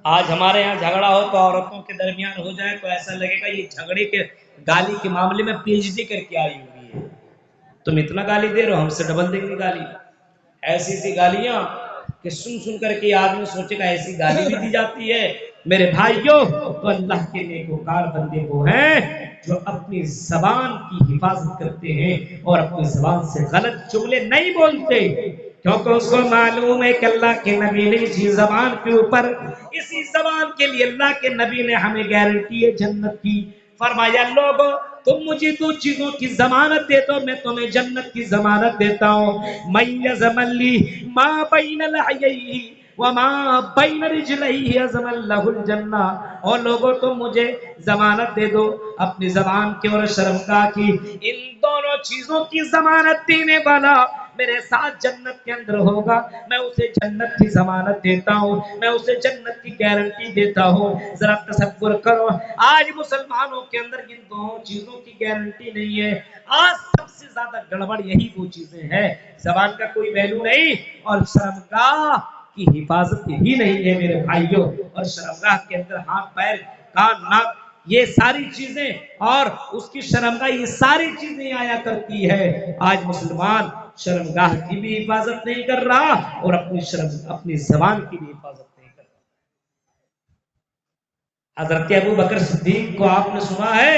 آج ہمارے یہاں جھگڑا ہو تو عورتوں کے درمیان ہو جائے تو ایسا لگے گا یہ جھگڑے کے گالی کے معاملے میں پی ایچ ڈی کر کے آئی ہوئی ہے. تم اتنا گالی دے رہے ہو، ہم سے ڈبل دیں گے گالی. ایسی ایسی گالیاں کہ سن سن کر کے آدمی سوچے گا ایسی گالی بھی دی جاتی ہے. میرے بھائیوں، تو اللہ کے نیکوکار بندے وہ ہیں جو اپنی زبان کی حفاظت کرتے ہیں اور اپنی زبان سے غلط جملے نہیں بولتے، کیونکہ اس کو معلوم ہے کہ اللہ کے نبی نے اسی زبان کے اوپر، اسی زبان کے لیے اللہ کے نبی نے ہمیں گارنٹی ہے جنت کی. فرمایا لوگوں تم مجھے دو چیزوں کی ضمانت دے دو، میں تمہیں جنت کی ضمانت دیتا ہوں. من یضمن لی ما بین لحییہ وما بین رجلیہ یضمن لہ الجنہ. اور لوگوں تم مجھے ضمانت دے دو اپنی زبان کی اور شرمگاہ کی، ان دونوں چیزوں کی ضمانت دینے والا میرے ساتھ جنت کے اندر ہوگا، میں اسے جنت کی ضمانت دیتا ہوں، میں اسے جنت کی گارنٹی دیتا ہوں. ذرا تصور کرو آج مسلمانوں کے اندر ان دونوں چیزوں کی گارنٹی نہیں ہے. آج سب سے زیادہ گڑبڑ یہی دو چیزیں ہیں، زبان کا کوئی ویلو نہیں اور شرمگاہ کی حفاظت ہی نہیں ہے میرے بھائیوں. اور شرمگاہ کے اندر ہاتھ پیر کان ناک یہ ساری چیزیں اور اس کی شرمگاہ یہ ساری چیزیں آیا کرتی ہے. آج مسلمان شرمگاہ کی بھی حفاظت نہیں کر رہا اور اپنی زبان کی بھی حفاظت نہیں کر رہا. حضرت ابو بکر صدیق کو آپ نے سنا ہے،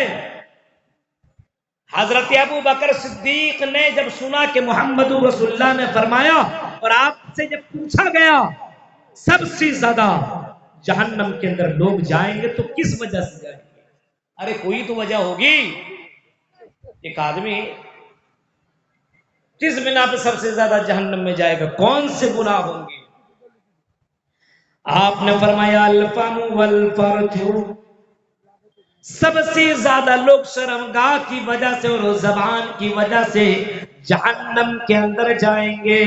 حضرت ابو بکر صدیق نے جب سنا کہ محمد رسول اللہ نے فرمایا اور آپ سے جب پوچھا گیا سب سے زیادہ جہنم کے اندر لوگ جائیں گے تو کس وجہ سے جائیں گے؟ ارے کوئی تو وجہ ہوگی. ایک آدمی کس بنا پہ سب سے زیادہ جہنم میں جائے گا، کون سے گناہ ہوں گے؟ آپ نے فرمایا الفم والفرج، سب سے زیادہ لوگ شرمگاہ کی وجہ سے اور زبان کی وجہ سے جہنم کے اندر جائیں گے.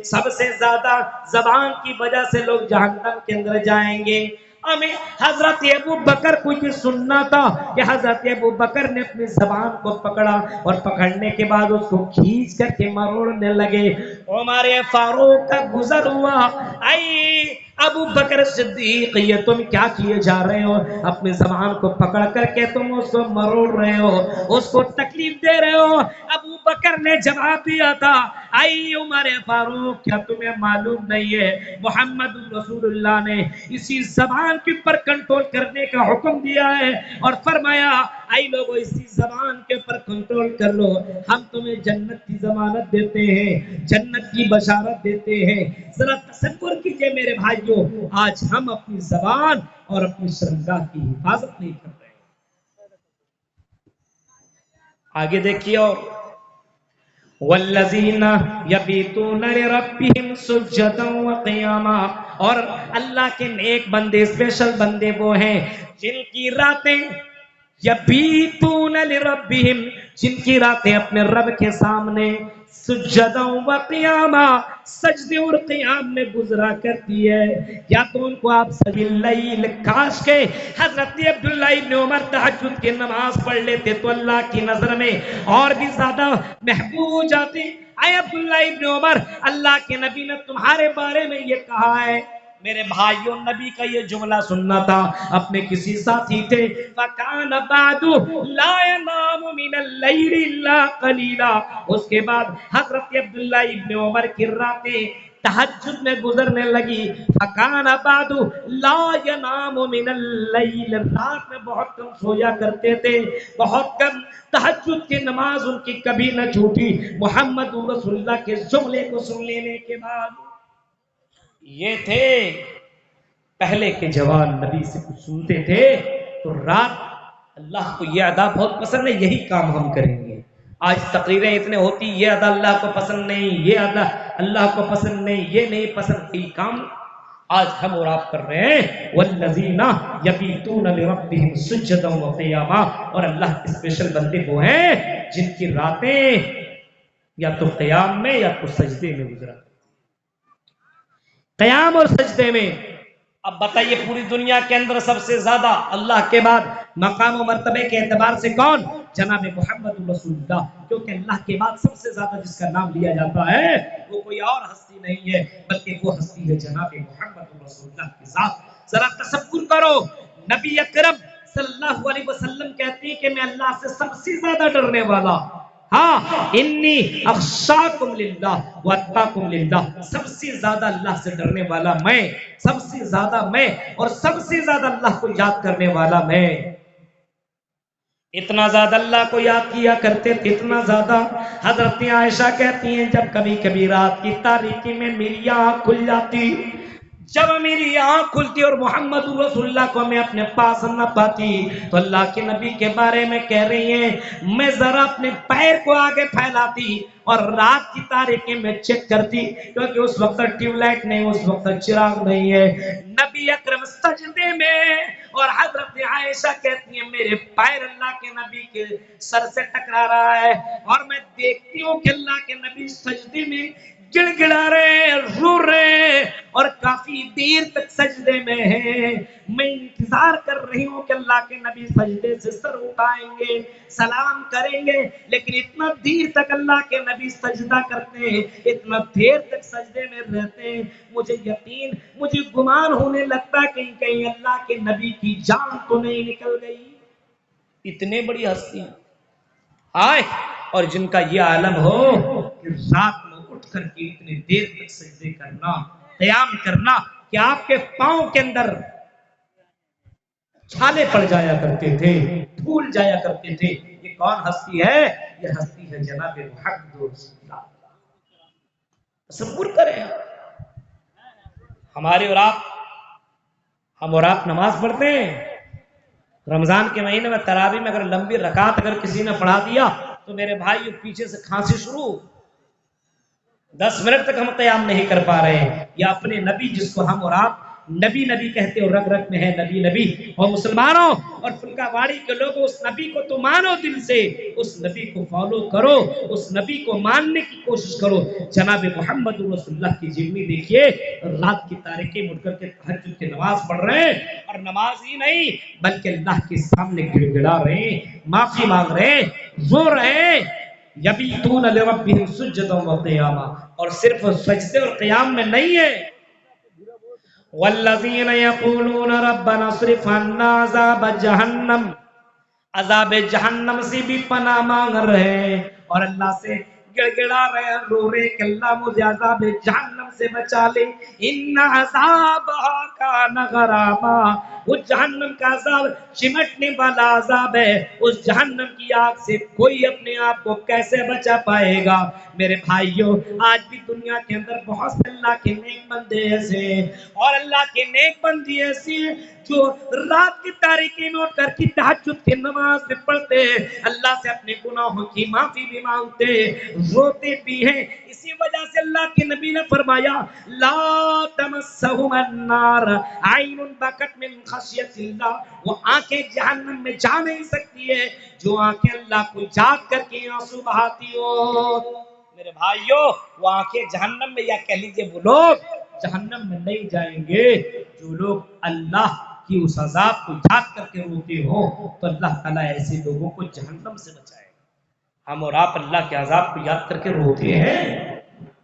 سب سے زیادہ زبان کی وجہ سے لوگ جہنم کے اندر جائیں گے. ہمیں حضرت ابو بکر کو یہ سننا تھا کہ حضرت ابو بکر نے اپنی زبان کو پکڑا اور پکڑنے کے بعد اس کو کھینچ کر کے مروڑنے لگے. عمر فاروق کا گزر ہوا، اے ابو بکر صدیق یہ تم کیا کیے جا رہے ہو؟ اپنی زبان کو پکڑ کر کے تم اس کو مروڑ رہے ہو، اس کو تکلیف دے رہے ہو. ابو بکر نے جواب دیا تھا، اے عمر فاروق کیا تمہیں معلوم نہیں ہے محمد رسول اللہ نے اسی زبان کے پر کنٹرول کرنے کا حکم دیا ہے اور فرمایا اے لوگوں اسی زبان کے پر کنٹرول کر لو، ہم تمہیں جنت کی ضمانت دیتے ہیں، جنت کی بشارت دیتے ہیں. ذرا تصور کیجئے میرے بھائیوں، آج ہم اپنی زبان اور اپنی شرمگاہ کی حفاظت نہیں کر رہے. آگے دیکھیے، اور والذین یبیتون لربہم سجدا وقیاما، اور اللہ کے نیک بندے اسپیشل بندے وہ ہیں جن کی راتیں یبیتون لربہم، جن کی راتیں اپنے رب کے سامنے سجدا وقیاما سجدے اور قیام میں گزرا کرتی ہے. یا تو ان کو آپ سبیل اللیل، کاش کے حضرت عبداللہ ابن عمر تہجد کی نماز پڑھ لیتے تو اللہ کی نظر میں اور بھی زیادہ محبوب ہو جاتے. اے عبداللہ ابن عمر، اللہ کے نبی نے تمہارے بارے میں یہ کہا ہے. میرے بھائیوں، نبی کا یہ جملہ سننا تھا. اپنے کسی ساتھی تھے، فَكَانَ بَعْدُ لَا يَنَامُ مِنَ اللَّيْلِ إِلَّا قَلِيلًا، اس کے بعد حضرت عبداللہ ابن عمر کی راتیں تہجد میں گزرنے لگی. فَكَانَ بَعْدُ لَا يَنَامُ مِنَ اللَّيْلِ، رات میں بہت کم سویا کرتے تھے، بہت کم. تہجد کی نماز ان کی کبھی نہ چھوٹی. محمد رسول اللہ کے جملے کو سن لینے کے بعد یہ تھے پہلے کے جوان، نبی سے کچھ سنتے تھے تو رات، اللہ کو یہ ادا بہت پسند ہے، یہی کام ہم کریں گے. آج تقریریں اتنے ہوتی، یہ ادا اللہ کو پسند نہیں، یہ ادا اللہ کو پسند نہیں، یہ نہیں پسند. یہ کام آج ہم اور آپ کر رہے ہیں. والذین یبیتون لربہم سجدا وقیاما، اور اللہ کے اسپیشل بندے وہ ہیں جن کی راتیں یا تو قیام میں یا تو سجدے میں گزرا. قیام اور سجدے میں اب بتائیے پوری دنیا کے اندر سب سے زیادہ اللہ کے بعد مقام و مرتبے کے اعتبار سے کون؟ جناب محمد رسول اللہ، کیونکہ اللہ کے بعد سب سے زیادہ جس کا نام لیا جاتا ہے وہ کوئی اور ہستی نہیں ہے بلکہ وہ ہستی ہے جناب محمد رسول اللہ کی ذات۔ ذرا تصور کرو، نبی اکرم صلی اللہ علیہ وسلم کہتے ہیں کہ میں اللہ سے سب سے زیادہ ڈرنے والا، ہاں انی اخشاکم للہ واتقاکم للہ، سب سے زیادہ اللہ سے ڈرنے والا میں، سب سے زیادہ میں، اور سب سے زیادہ اللہ کو یاد کرنے والا میں۔ اتنا زیادہ اللہ کو یاد کیا کرتے تھے، اتنا زیادہ حضرت عائشہ کہتی ہیں جب کبھی کبھی رات کی تاریکی میں میری آنکھ کھل جاتی، جب میری آنکھ کھلتی اور محمد رسول اللہ کو میں اپنے پاس نہ پاتی تو اللہ کے نبی کے بارے میں کہہ رہی ہیں میں ذرا اپنے پیر کو آگے پھیلاتی اور رات کی تاریکی میں چیک کرتی، کیونکہ اس وقت ٹیوب لائٹ نہیں، اس وقت چراغ نہیں ہے، نبی اکرم سجدے میں، اور حضرت عائشہ کہتی ہیں میرے پیر اللہ کے نبی کے سر سے ٹکرا رہا ہے اور میں دیکھتی ہوں کہ اللہ کے نبی سجدے میں گڑ گڑا رہے، رو رہے اور کافی دیر تک سجدے میں ہیں۔ میں انتظار کر رہی ہوں کہ اللہ کے نبی سجدے سے سر اٹھائیں گے، سلام کریں گے، لیکن اتنا دیر تک اللہ کے نبی سجدہ کرتے ہیں، اتنا دیر تک سجدے میں رہتے ہیں، مجھے یقین، مجھے گمان ہونے لگتا کہ کہیں اللہ کے نبی کی جان تو نہیں نکل گئی۔ اتنے بڑی ہستی آئے اور جن کا یہ عالم ہو کہ رات میں اٹھ کر کے اتنے دیر تک سجدے کرنا، قیام کرنا کہ آپ کے پاؤں کے اندر چھالے پڑ جایا کرتے تھے، پھول جایا کرتے تھے۔ یہ کون ہستی ہے؟ یہ ہستی ہے جناب محمد رسول اللہ۔ تصور کریں ہمارے اور آپ، ہم اور آپ نماز پڑھتے ہیں رمضان کے مہینے میں تراویح میں، اگر لمبی رکعت اگر کسی نے پڑھا دیا تو میرے بھائی پیچھے سے کھانسی شروع، 10 منٹ تک ہم قیام نہیں کر پا رہے ہیں۔ یا اپنے نبی جس کو ہم اور آپ نبی نبی کہتے اور رگ رگ میں ہے نبی نبی، اور مسلمانوں اور فلکا واڑی کے لوگوں اس نبی کو تو مانو دل سے، اس نبی کو فالو کرو، اس نبی کو ماننے کی کوشش کرو۔ جناب محمد رسول اللہ کی جرمی دیکھیے، رات کی تاریکی میں اٹھ کر کے تہجد کی نماز پڑھ رہے ہیں، اور نماز ہی نہیں بلکہ اللہ کے سامنے گڑ گڑا رہے ہیں، معافی مانگ رہے ہیں، رو رہے ہیں، یبیتون لربہم سجدا وقیاما، اور صرف سجدے اور قیام میں نہیں ہے، والذین یقولون ربنا اصرف عنا عذاب جہنم، عذاب جہنم سے بھی پناہ مانگ رہے ہیں اور اللہ سے گڑ گڑا رہے، رو رہے کہ اللہ مجھے عذاب جہنم سے بچا لے، ان عذابہا کان غراما، اس جہنم کا عذاب چمٹنے والا عذاب ہے، اس جہنم کی آگ سے کوئی اپنے آپ کو کیسے بچا پائے گا؟ میرے بھائیوں، آج بھی دنیا کے اندر بہت سے اللہ کے نیک بندے ایسے ہیں، اور اللہ کے نیک بندے ایسے ہیں جو رات کی تاریکی میں اٹھ کر کی تہجد کی نماز بھی پڑھتے ہیں، اللہ سے اپنے گناہوں کی معافی بھی مانگتے ہیں، روتے بھی ہیں۔ اسی وجہ سے اللہ کے نبی نے فرمایا لا تمسہم النار عین بکت من خشیت اللہ، وہ آنکھیں جہنم میں جا نہیں سکتی ہے جو آنکھیں اللہ کو یاد کر کے آنسو بہاتی ہو۔ میرے بھائیوں، وہ آنکھیں جہنم میں، یا کہہ لیجئے وہ لوگ جہنم میں نہیں جائیں گے جو لوگ اللہ کی اس عذاب کو یاد کر کے روتے ہو، تو اللہ تعالیٰ ایسے لوگوں کو جہنم سے بچائے گا۔ ہم اور آپ اللہ کے عذاب کو یاد کر کے روتے ہیں،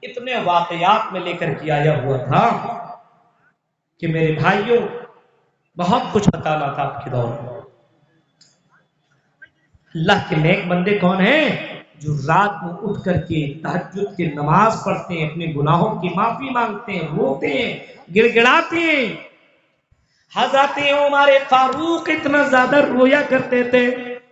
اتنے واقعات میں لے کر کے آیا ہوا تھا کہ میرے بھائیوں بہت کچھ بتانا تھا آپ کے دور میں۔ اللہ کے نیک بندے کون ہیں؟ جو رات میں اٹھ کر کے تہجد کی نماز پڑھتے ہیں، اپنے گناہوں کی معافی مانگتے ہیں، روتے ہیں، گڑ گڑاتے ہیں۔ حضرت عمر فاروق اتنا زیادہ رویا کرتے تھے،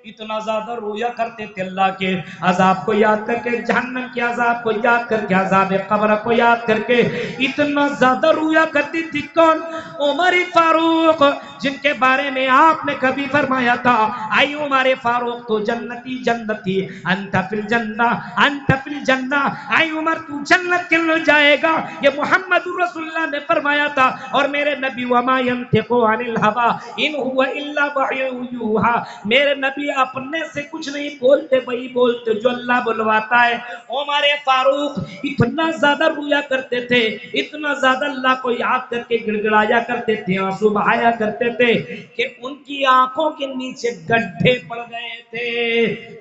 اتنا زیادہ رویا کرتے تھے، اللہ کے عذاب کو یاد کر کے، جہنم کے عذاب کو یاد کر کے، عذاب قبر کو یاد کر کے اتنا زیادہ رویا کرتی تھی۔ کون؟ عمر فاروق، جن کے بارے میں آپ نے کبھی فرمایا تھا اے عمر فاروق تو جنتی جنتی، انت فی الجنہ، انت فی الجنہ، اے عمر تو جنت کے اندر جائے گا، یہ محمد رسول اللہ نے فرمایا تھا۔ اور میرے نبی وما ینطق عن الہوی ان هو الا وحی یوحی، میرے نبی نبی اپنے سے کچھ نہیں بولتے، وہی بولتے جو اللہ بلواتا ہے۔ عمر فاروق اتنا زیادہ رویا کرتے تھے، اتنا زیادہ اللہ کو یاد کر کے گڑ گڑایا کرتے تھے، آنسو بہایا کرتے تھے کہ ان کی آنکھوں کے نیچے گڈھے پڑ گئے تھے،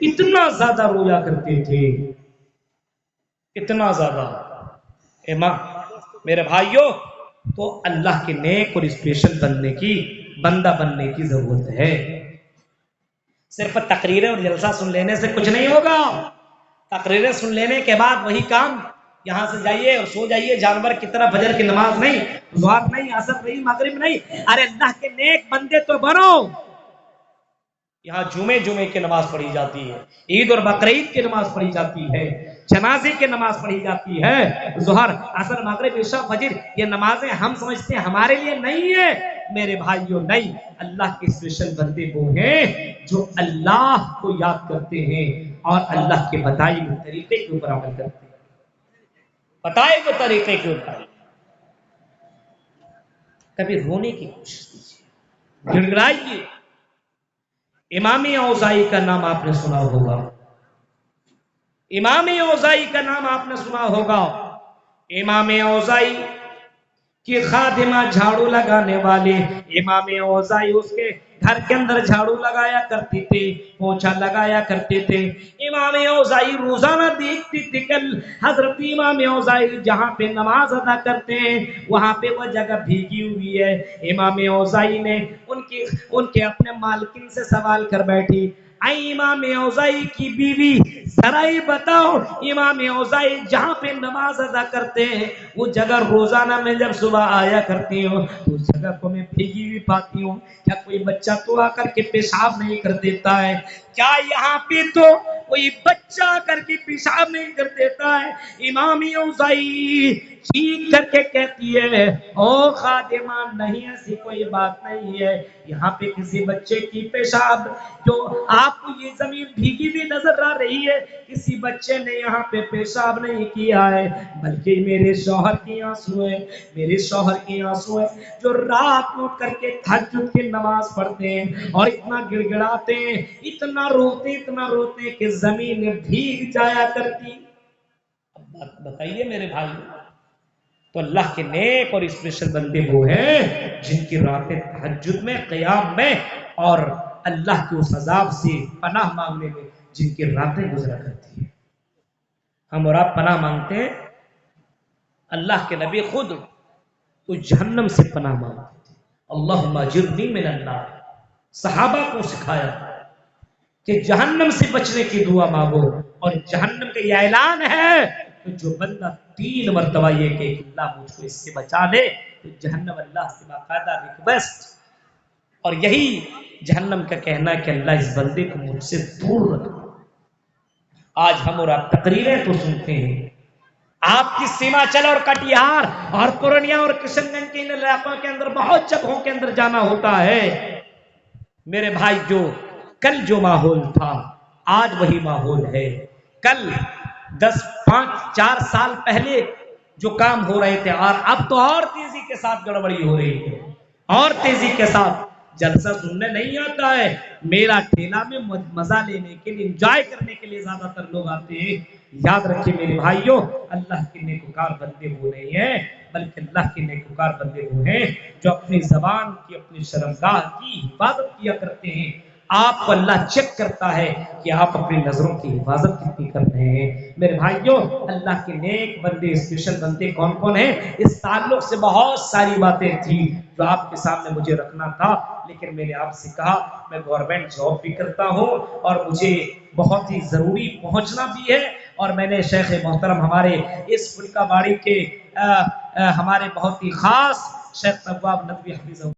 اتنا زیادہ رویا کرتے تھے، اتنا زیادہ۔ امام میرے بھائیوں، تو اللہ کے نیک اور اسپیشل بندہ بننے کی ضرورت ہے۔ صرف تقریریں اور جلسہ سن لینے سے کچھ نہیں ہوگا۔ تقریریں سن لینے کے بعد وہی کام، یہاں سے جائیے اور سو جائیے جانور کی طرح، فجر کی نماز نہیں، ظہر نہیں، عصر نہیں، مغرب نہیں۔ ارے اللہ کے نیک بندے تو بنو۔ یہاں جمعے کی نماز پڑھی جاتی ہے، عید اور بقرعید کی نماز پڑھی جاتی ہے، جنازے کی نماز پڑھی جاتی ہے، ظہر عصر مغرب عشاء فجر، یہ نمازیں ہم سمجھتے ہیں ہمارے لیے نہیں ہے میرے بھائیوں، نہیں۔ اللہ کے اسپیشل بندے وہ ہیں جو اللہ کو یاد کرتے ہیں اور اللہ کے بتائے ہوئے طریقے کے اوپر عمل کرتے ہیں، بتائے ہوئے طریقے کے اوپر۔ کبھی رونے کی کوشش کیجیے، گڑ گڑائیے۔ امام اوزاعی کا نام آپ نے سنا ہوگا، امام اوزاعی کا نام آپ نے سنا ہوگا۔ امام اوزاعی کی خادمہ جھاڑو لگانے والے، امام اوزاعی اس کے گھر کے اندر جھاڑو لگایا کرتی تھی، پوچھا لگایا کرتے تھے۔ امام اوزاعی روزانہ دیکھتی تھی کہ حضرت امام اوزاعی جہاں پہ نماز ادا کرتے ہیں وہاں پہ وہ جگہ بھیگی ہوئی ہے۔ امام اوزاعی نے ان کے اپنے مالکن سے سوال کر بیٹھی، اے امام اوزاعی کی بیوی ذرا ہی بتاؤ، امام اوزاعی جہاں پہ نماز ادا کرتے ہیں وہ جگہ روزانہ میں جب صبح آیا کرتی ہوں تو اس جگہ کو میں بھیگی ہوئی پاتی ہوں، کیا کوئی بچہ تو آ کر کے پیشاب نہیں کر دیتا ہے؟ کیا یہاں پہ تو کوئی بچہ آ کر کے پیشاب نہیں کر دیتا ہے؟ امام اوزاعی چیخ کر کے کہتی ہے، او خادمہ نہیں، ایسی کوئی بات نہیں ہے، یہاں پہ کسی بچے کی پیشاب، جو آپ کو یہ زمین بھیگی بھی نظر آ رہی ہے، کسی بچے نے یہاں پہ پیشاب نہیں کیا ہے، بلکہ میرے شوہر کی آنسو ہے، میرے شوہر کی آنسو ہے جو رات کو کر کے تہجد کی نماز پڑھتے ہیں اور اتنا گڑ گڑاتے ہیں، اتنا روتے کہ زمین بھیگ جایا کرتی۔ بتائیے میرے بھائی، تو اللہ کے نیک اور اسپیشل بندے وہ ہیں جن کی راتیں تہجد میں، قیام میں اور اللہ کے اس عذاب سے پناہ مانگنے میں جن کی راتیں گزرا کرتی ہیں۔ ہم اور آپ پناہ مانگتے ہیں، اللہ کے نبی خود اس جہنم سے پناہ مانگتے تھے، اللہم اجرنی من النار۔ صحابہ کو سکھایا کہ جہنم سے بچنے کی دعا مانگو، اور جہنم کا یہ اعلان ہے کہ جو بندہ 3 مرتبہ یہ کہ اللہ مجھ کو اس سے بچا لے تو جہنم اللہ سے باقاعدہ ریکویسٹ، اور یہی جہنم کا کہنا ہے کہ اللہ اس بندے کو مجھ سے دور رکھو۔ آج ہم اور آپ تقریریں تو سنتے ہیں، آپ کی سیماچل اور کٹیہار اور پورنیہ اور کشن گنج کے ان علاقوں کے اندر بہت جگہوں کے اندر جانا ہوتا ہے میرے بھائی، جو کل جو ماحول تھا آج وہی ماحول ہے۔ کل 4 سال پہلے جو کام ہو رہے تھے اور اب تو اور تیزی کے ساتھ گڑبڑی ہو رہی ہے، اور تیزی کے ساتھ۔ جلسہ سننے نہیں آتا ہے، میرا ٹھیلا میں مزہ لینے کے لیے، انجوائے کرنے کے لیے زیادہ تر لوگ آتے ہیں۔ یاد رکھیں میرے بھائیوں، اللہ کے نیکوکار بندے وہ نہیں ہیں، بلکہ اللہ کے نیکوکار بندے وہ ہیں جو اپنی زبان کی، اپنی شرمگاہ کی حفاظت کیا کرتے ہیں۔ آپ کو اللہ چیک کرتا ہے کہ آپ اپنی نظروں کی حفاظت کتنی کر رہے ہیں۔ میرے بھائیوں، اللہ کے نیک بندے، اسپیشل بندے کون کون ہیں؟ اس تعلق سے بہت ساری باتیں تھیں جو آپ کے سامنے مجھے رکھنا تھا، لیکن میں نے آپ سے کہا میں گورنمنٹ جاب بھی کرتا ہوں اور مجھے بہت ہی ضروری پہنچنا بھی ہے، اور میں نے شیخ محترم ہمارے اس فلکہ باڑی کے ہمارے بہت ہی خاص شیخ طواب ندوی حفظہ